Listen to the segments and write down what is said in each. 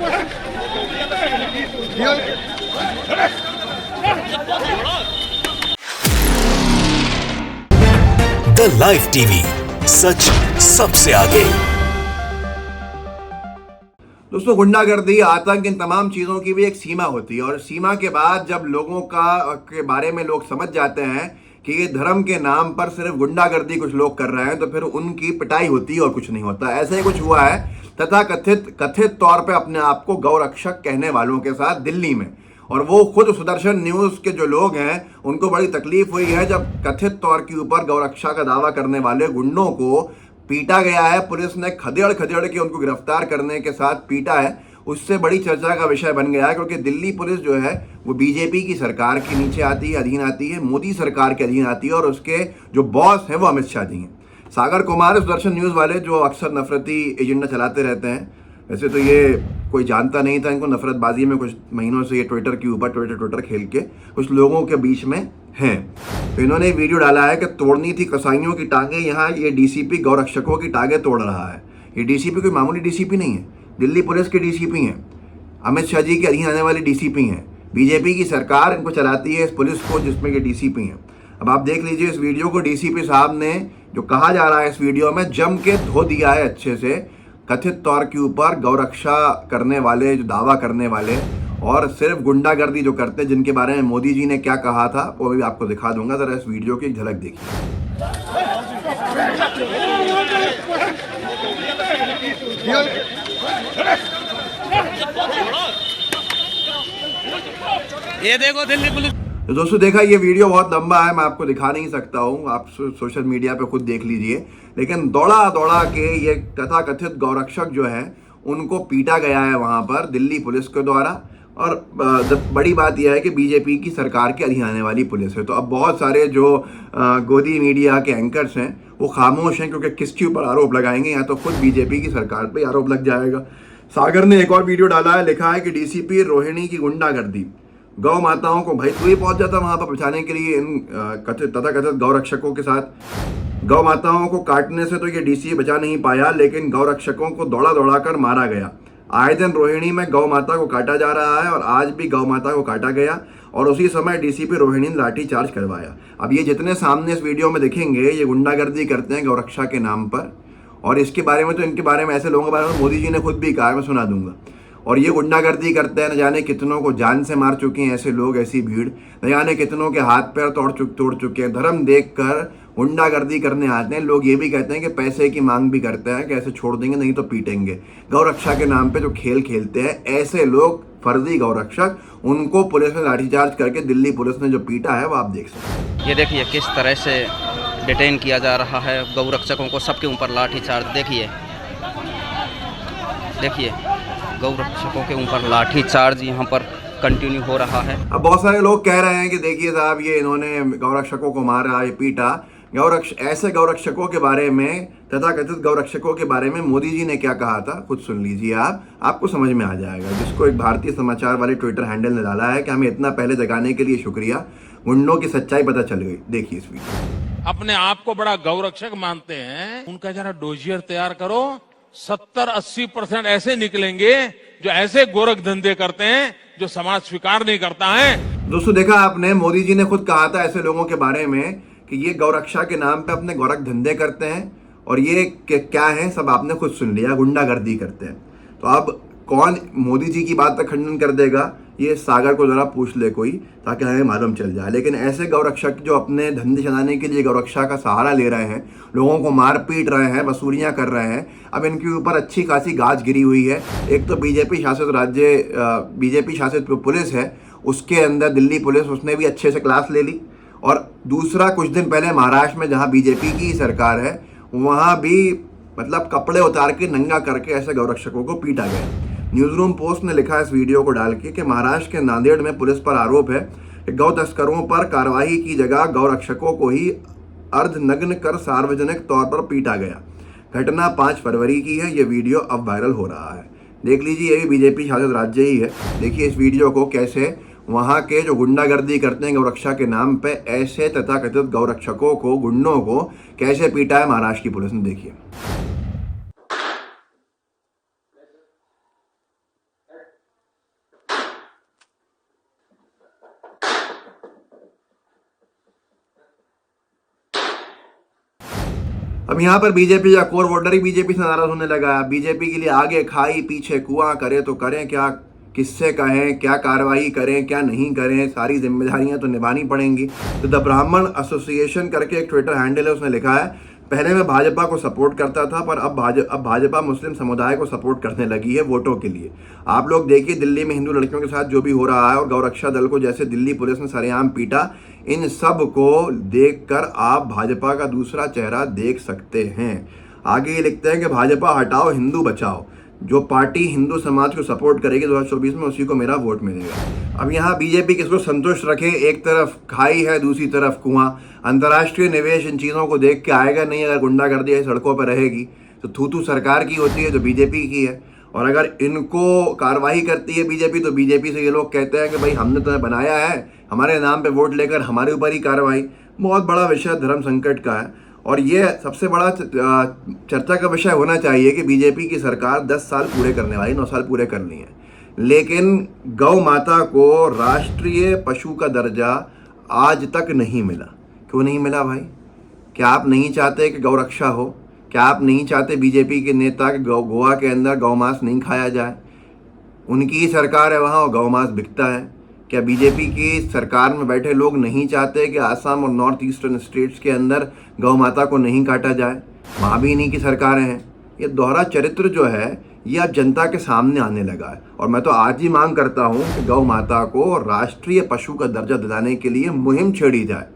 The live TV, सच सबसे आगे। दोस्तों, गुंडागर्दी, आतंक, इन तमाम चीज़ों की भी एक सीमा होती है और सीमा के बाद जब लोगों के बारे में लोग समझ जाते हैं कि ये धर्म के नाम पर सिर्फ गुंडागर्दी कुछ लोग कर रहे हैं, तो फिर उनकी पिटाई होती है और कुछ नहीं होता। ऐसे ही कुछ हुआ है तथा कथित तौर पे अपने आप को गौरक्षक कहने वालों के साथ दिल्ली में। और वो खुद सुदर्शन न्यूज़ के जो लोग हैं उनको बड़ी तकलीफ हुई है जब कथित तौर के ऊपर गौरक्षा का दावा करने वाले गुंडों को पीटा गया है। पुलिस ने खदेड़ के उनको गिरफ्तार करने के साथ पीटा है। उससे बड़ी चर्चा का विषय बन गया है क्योंकि दिल्ली पुलिस जो है वो बीजेपी की सरकार के नीचे आती है, अधीन आती है, मोदी सरकार के अधीन आती है और उसके जो बॉस हैं वो अमित शाह जी हैं। सागर कुमार सुदर्शन न्यूज़ वाले जो अक्सर नफरती एजेंडा चलाते रहते हैं, वैसे तो ये कोई जानता नहीं था इनको, नफरतबाजी में कुछ महीनों से ये ट्विटर के ऊपर ट्विटर खेल के कुछ लोगों के बीच में हैं। तो इन्होंने वीडियो डाला है कि तोड़नी थी कसाईयों की टांगे, यहाँ ये डीसीपी गौरक्षकों की टांगे तोड़ रहा है। ये डीसीपी कोई मामूली डीसीपी नहीं है, दिल्ली पुलिस के डीसीपी हैं, अमित शाह जी के अधीन आने वाले डीसीपी हैं। बीजेपी की सरकार इनको चलाती है, इस पुलिस को, जिसमें के डीसीपी हैं। अब आप देख लीजिए इस वीडियो को, डीसीपी साहब ने जो कहा जा रहा है इस वीडियो में जम के धो दिया है अच्छे से, कथित तौर के ऊपर गौरक्षा करने वाले, जो दावा करने वाले और सिर्फ गुंडागर्दी जो करते हैं, जिनके बारे में मोदी जी ने क्या कहा था वो भी आपको दिखा दूंगा। जरा इस वीडियो की एक झलक देखिए। ये देखो दिल्ली पुलिस। तो दोस्तों देखा, ये वीडियो बहुत लंबा है, मैं आपको दिखा नहीं सकता हूँ, आप सोशल मीडिया पे खुद देख लीजिए। लेकिन दौड़ा के ये तथाकथित गौरक्षक जो है उनको पीटा गया है वहाँ पर दिल्ली पुलिस के द्वारा। और बड़ी बात यह है कि बीजेपी की सरकार के अधीन आने वाली पुलिस है। तो अब बहुत सारे जो गोदी मीडिया के एंकर्स हैं वो खामोश हैं क्योंकि किसके ऊपर आरोप लगाएंगे, या तो खुद बीजेपी की सरकार पे आरोप लग जाएगा। सागर ने एक और वीडियो डाला है, लिखा है कि डीसीपी रोहिणी की गुंडागर्दी, गौ माताओं को, भाई तू ही पहुंच जाता वहां पर बचाने के लिए इन तथाकथित गौरक्षकों के साथ। गौ माताओं को काटने से तो ये डीसी बचा नहीं पाया, लेकिन गौरक्षकों को दौड़ा कर मारा गया। आए दिन रोहिणी में गौ माता को काटा जा रहा है और आज भी गौ माता को काटा गया और उसी समय डीसीपी रोहिणी ने लाठी चार्ज करवाया। अब ये जितने सामने इस वीडियो में दिखेंगे ये गुंडागर्दी करते हैं गौरक्षा के नाम पर, और इसके बारे में तो इनके बारे में, ऐसे लोगों के बारे में मोदी जी ने खुद भी कहा है, मैं सुना दूंगा। और ये गुंडागर्दी करते हैं, न जाने कितनों को जान से मार चुके हैं ऐसे लोग, ऐसी भीड़, न जाने कितनों के हाथ पैर तोड़ चुके हैं। धर्म देखकर गुंडागर्दी करने आते हैं लोग। ये भी कहते हैं कि पैसे की मांग भी करते हैं कि ऐसे छोड़ देंगे नहीं तो पीटेंगे। गौरक्षा के नाम पे जो खेल खेलते हैं ऐसे लोग, फर्जी गौरक्षक, उनको पुलिस ने लाठीचार्ज करके दिल्ली पुलिस ने जो पीटा है वो आप देख सकते हैं। ये देखिए किस तरह से डिटेन किया जा रहा है गौरक्षकों को, सबके ऊपर लाठीचार्ज। देखिए गौरक्षकों के ऊपर लाठीचार्ज यहाँ पर कंटिन्यू हो रहा है। अब बहुत सारे लोग कह रहे हैं कि देखिए साहब, ये इन्होंने गौरक्षकों को मारा, ये पीटा। ऐसे गौरक्षकों के बारे में, तथाकथित गौरक्षकों के बारे में मोदी जी ने क्या कहा था खुद सुन लीजिए आपको समझ में आ जाएगा। जिसको एक भारतीय समाचार वाले ट्विटर हैंडल ने डाला है कि हमें इतना पहले जगाने के लिए शुक्रिया, गुंडों की सच्चाई पता चल गई। देखिए इस वीडियो। अपने आप को बड़ा गौरक्षक मानते हैं, उनका जरा डोजियर तैयार करो। 70-80% ऐसे निकलेंगे जो ऐसे गोरख धंधे करते हैं जो समाज स्वीकार नहीं करता है। दोस्तों देखा आपने, मोदी जी ने खुद कहा था ऐसे लोगों के बारे में कि ये गौरक्षा के नाम पे अपने गोरख धंधे करते हैं, और ये क्या है सब आपने खुद सुन लिया, गुंडागर्दी करते हैं। तो अब कौन मोदी जी की बात का खंडन कर देगा, ये सागर को जरा पूछ ले कोई, ताकि हमें मालूम चल जाए। लेकिन ऐसे गौरक्षक जो अपने धंधे चलाने के लिए गौरक्षा का सहारा ले रहे हैं, लोगों को मार पीट रहे हैं, वसूलियां कर रहे हैं, अब इनके ऊपर अच्छी खासी गाज गिरी हुई है। एक तो बीजेपी शासित पुलिस है, उसके अंदर दिल्ली पुलिस, उसने भी अच्छे से क्लास ले ली। और दूसरा, कुछ दिन पहले महाराष्ट्र में जहाँ बीजेपी की सरकार है वहाँ भी मतलब कपड़े उतार के, नंगा करके ऐसे गौरक्षकों को पीटा गया। न्यूज़ रूम पोस्ट ने लिखा इस वीडियो को डाल के कि महाराष्ट्र के नांदेड़ में पुलिस पर आरोप है कि गौ तस्करों पर कार्रवाई की जगह गौरक्षकों को ही अर्धनग्न कर सार्वजनिक तौर पर पीटा गया। घटना 5 फरवरी की है। ये वीडियो अब वायरल हो रहा है, देख लीजिए। ये भी बीजेपी शासित राज्य ही है। देखिए इस वीडियो को, कैसे वहाँ के जो गुंडागर्दी करते हैं गौरक्षा के नाम पे, ऐसे तथाकथित गौरक्षकों को, गुंडों को कैसे पीटा है महाराष्ट्र की पुलिस ने। देखिए अब यहाँ पर बीजेपी का कोर वोटर ही बीजेपी से नाराज होने लगा है। बीजेपी के लिए आगे खाई पीछे कुआं, करे तो करें क्या, किससे कहें, क्या कार्रवाई करें क्या नहीं करें, सारी जिम्मेदारियां तो निभानी पड़ेंगी। तो द ब्राह्मण एसोसिएशन करके एक ट्विटर हैंडल है, उसने लिखा है, पहले मैं भाजपा को सपोर्ट करता था पर अब भाजपा मुस्लिम समुदाय को सपोर्ट करने लगी है वोटों के लिए। आप लोग देखिए दिल्ली में हिंदू लड़कियों के साथ जो भी हो रहा है और गौरक्षा दल को जैसे दिल्ली पुलिस ने सरेआम पीटा, इन सब को देखकर आप भाजपा का दूसरा चेहरा देख सकते हैं। आगे ये लिखते हैं कि भाजपा हटाओ हिंदू बचाओ, जो पार्टी हिंदू समाज को सपोर्ट करेगी 2024 में उसी को मेरा वोट मिलेगा। अब यहाँ बीजेपी किसको संतुष्ट रखे, एक तरफ खाई है दूसरी तरफ कुआं। अंतर्राष्ट्रीय निवेश इन चीज़ों को देख के आएगा नहीं। अगर गुंडागर्दी सड़कों पर रहेगी तो थू सरकार की होती है जो बीजेपी की है, और अगर इनको कार्रवाई करती है बीजेपी तो बीजेपी से ये लोग कहते हैं कि भाई हमने तुम्हें बनाया है, हमारे नाम पे वोट लेकर हमारे ऊपर ही कार्रवाई। बहुत बड़ा विषय धर्म संकट का है और ये सबसे बड़ा चर्चा का विषय होना चाहिए कि बीजेपी की सरकार 10 साल पूरे करने वाली, 9 साल पूरे कर लिए हैं, लेकिन गौ माता को राष्ट्रीय पशु का दर्जा आज तक नहीं मिला। क्यों नहीं मिला भाई? क्या आप नहीं चाहते कि गौ रक्षा हो? क्या आप नहीं चाहते बीजेपी के नेता कि गोवा के अंदर गौ मांस नहीं खाया जाए? उनकी ही सरकार है वहाँ और गौ मांस बिकता है। क्या बीजेपी की सरकार में बैठे लोग नहीं चाहते कि आसाम और नॉर्थ ईस्टर्न स्टेट्स के अंदर गौ माता को नहीं काटा जाए? वहाँ भी इन्हीं की सरकारें हैं। ये दोहरा चरित्र जो है ये अब जनता के सामने आने लगा है और मैं तो आज ही मांग करता हूँ कि गौ माता को राष्ट्रीय पशु का दर्जा दिलाने के लिए मुहिम छेड़ी जाए,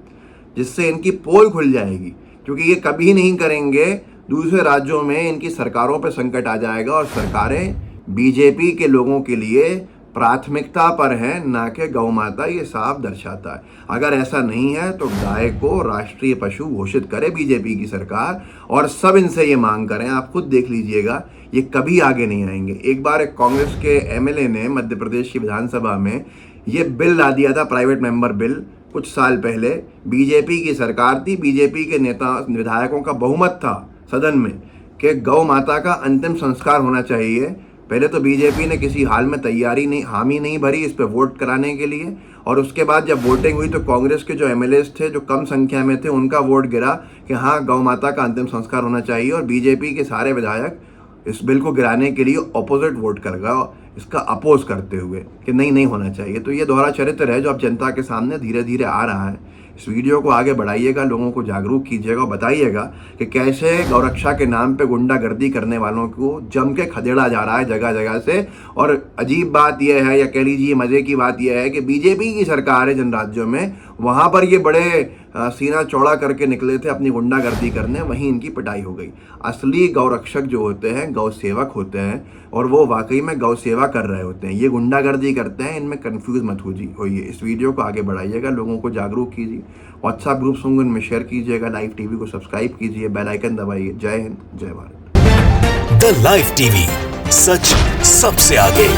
जिससे इनकी पोल खुल जाएगी। क्योंकि ये कभी नहीं करेंगे, दूसरे राज्यों में इनकी सरकारों पर संकट आ जाएगा और सरकारें बीजेपी के लोगों के लिए प्राथमिकता पर है, ना कि गौ माता। ये साफ दर्शाता है। अगर ऐसा नहीं है तो गाय को राष्ट्रीय पशु घोषित करे बीजेपी की सरकार और सब इनसे ये मांग करें। आप खुद देख लीजिएगा, ये कभी आगे नहीं आएंगे। एक बार एक कांग्रेस के एमएलए ने मध्य प्रदेश की विधानसभा में ये बिल ला दिया था, प्राइवेट मेंबर बिल, कुछ साल पहले। बीजेपी की सरकार थी, बीजेपी के नेता विधायकों का बहुमत था सदन में कि गौ माता का अंतिम संस्कार होना चाहिए। पहले तो बीजेपी ने किसी हाल में हामी नहीं भरी इस पर वोट कराने के लिए, और उसके बाद जब वोटिंग हुई तो कांग्रेस के जो एमएलएस थे जो कम संख्या में थे उनका वोट गिरा कि हाँ गौ माता का अंतिम संस्कार होना चाहिए, और बीजेपी के सारे विधायक इस बिल को गिराने के लिए ऑपोजिट वोट कर गए, इसका अपोज करते हुए कि नहीं होना चाहिए। तो ये दोहरा चरित्र है जो अब जनता के सामने धीरे धीरे आ रहा है। इस वीडियो को आगे बढ़ाइएगा, लोगों को जागरूक कीजिएगा और बताइएगा कि कैसे गौरक्षा के नाम पे गुंडागर्दी करने वालों को जम के खदेड़ा जा रहा है जगह जगह से। और अजीब बात यह है, या कह लीजिए मज़े की बात यह है कि बीजेपी की सरकार है जिन राज्यों में, वहाँ पर ये बड़े सीना चौड़ा करके निकले थे अपनी गुंडागर्दी करने, वहीं इनकी पिटाई हो गई। असली गौरक्षक जो होते हैं गौ सेवक होते हैं और वो वाकई में गौ सेवा कर रहे होते हैं। ये गुंडागर्दी करते हैं, इनमें कंफ्यूज मत होइए। इस वीडियो को आगे बढ़ाइएगा, लोगों को जागरूक कीजिए, व्हाट्सएप ग्रुप्स होंगे उनमें शेयर कीजिएगा, लाइव टीवी को सब्सक्राइब कीजिए, बेल आइकन दबाइए। जय हिंद, जय भारत। द लाइव टीवी, सच सबसे आगे।